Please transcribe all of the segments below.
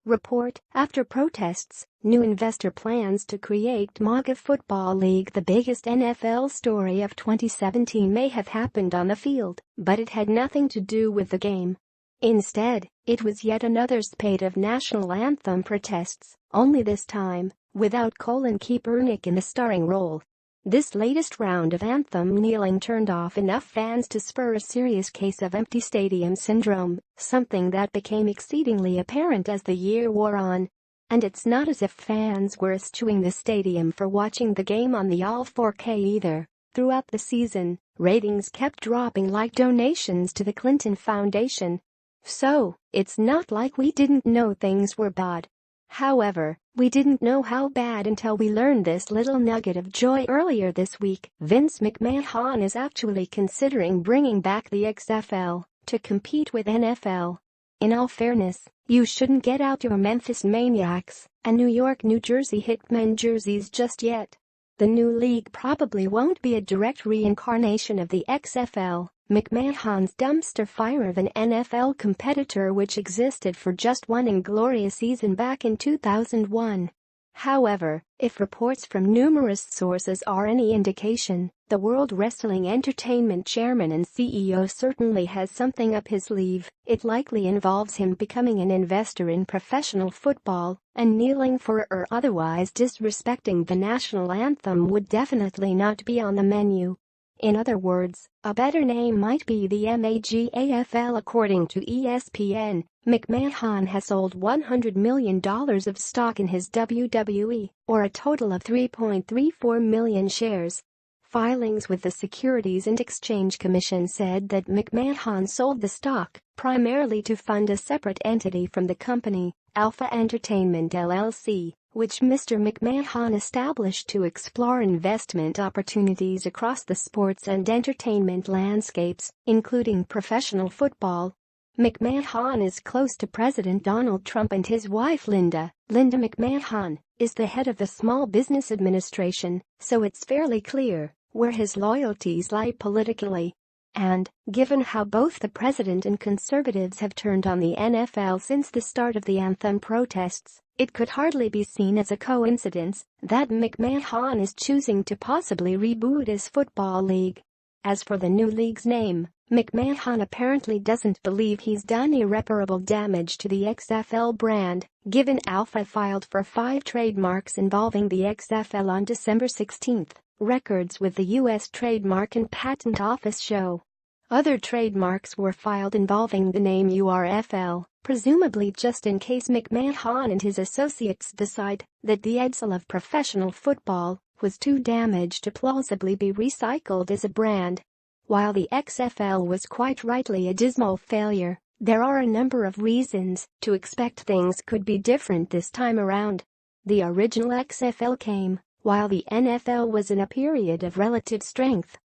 Report, after protests, new investor plans to create MAGA Football League. The biggest NFL story of 2017 may have happened on the field, but it had nothing to do with the game. Instead, it was yet another spate of national anthem protests, only this time, without Colin Kaepernick in the starring role. This latest round of anthem kneeling turned off enough fans to spur a serious case of empty stadium syndrome, something that became exceedingly apparent as the year wore on. And it's not as if fans were eschewing the stadium for watching the game on the all 4K either. Throughout the season, ratings kept dropping like donations to the Clinton Foundation. So, it's not like we didn't know things were bad. However, we didn't know how bad until we learned this little nugget of joy earlier this week. Vince McMahon is actually considering bringing back the XFL to compete with NFL. In all fairness, you shouldn't get out your Memphis Maniacs and New York, New Jersey Hitmen jerseys just yet. The new league probably won't be a direct reincarnation of the XFL, McMahon's dumpster fire of an NFL competitor which existed for just one inglorious season back in 2001. However, if reports from numerous sources are any indication, the World Wrestling Entertainment chairman and CEO certainly has something up his sleeve. It likely involves him becoming an investor in professional football, and kneeling for or otherwise disrespecting the national anthem would definitely not be on the menu. In other words, a better name might be the MAGAFL. According to ESPN, McMahon has sold $100 million of stock in his WWE, or a total of 3.34 million shares. Filings with the Securities and Exchange Commission said that McMahon sold the stock primarily to fund a separate entity from the company, Alpha Entertainment LLC, which Mr. McMahon established to explore investment opportunities across the sports and entertainment landscapes, including professional football. McMahon is close to President Donald Trump, and his wife Linda McMahon, is the head of the Small Business Administration, so it's fairly clear where his loyalties lie politically. And, given how both the president and conservatives have turned on the NFL since the start of the anthem protests, it could hardly be seen as a coincidence that McMahon is choosing to possibly reboot his football league. As for the new league's name, McMahon apparently doesn't believe he's done irreparable damage to the XFL brand, given Alpha filed for 5 trademarks involving the XFL on December 16. Records with the U.S. Trademark and Patent Office show other trademarks were filed involving the name URFL, presumably just in case McMahon and his associates decide that the edsel of professional football was too damaged to plausibly be recycled as a brand. While the XFL was quite rightly a dismal failure, there are a number of reasons to expect things could be different this time around. The original XFL came while the NFL was in a period of relative strength.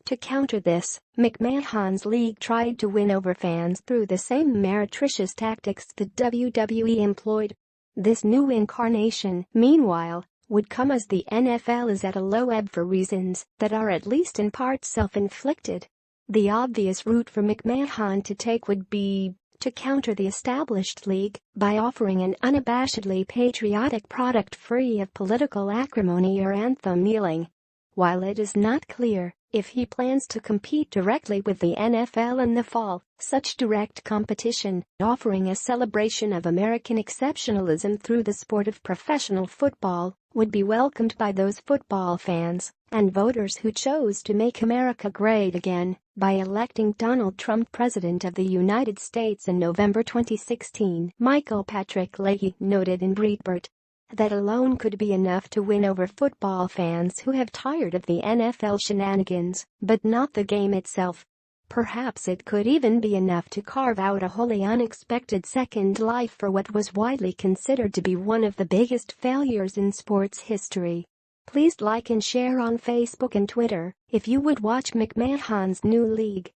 To counter this, McMahon's league tried to win over fans through the same meretricious tactics that WWE employed. This new incarnation, meanwhile, would come as the NFL is at a low ebb for reasons that are at least in part self-inflicted. The obvious route for McMahon to take would be to counter the established league by offering an unabashedly patriotic product free of political acrimony or anthem kneeling. While it is not clear if he plans to compete directly with the NFL in the fall, such direct competition, offering a celebration of American exceptionalism through the sport of professional football, would be welcomed by those football fans and voters who chose to make America great again by electing Donald Trump President of the United States in November 2016. Michael Patrick Leahy noted in Breitbart that alone could be enough to win over football fans who have tired of the NFL shenanigans, but not the game itself. Perhaps it could even be enough to carve out a wholly unexpected second life for what was widely considered to be one of the biggest failures in sports history. Please like and share on Facebook and Twitter if you would watch McMahon's new league.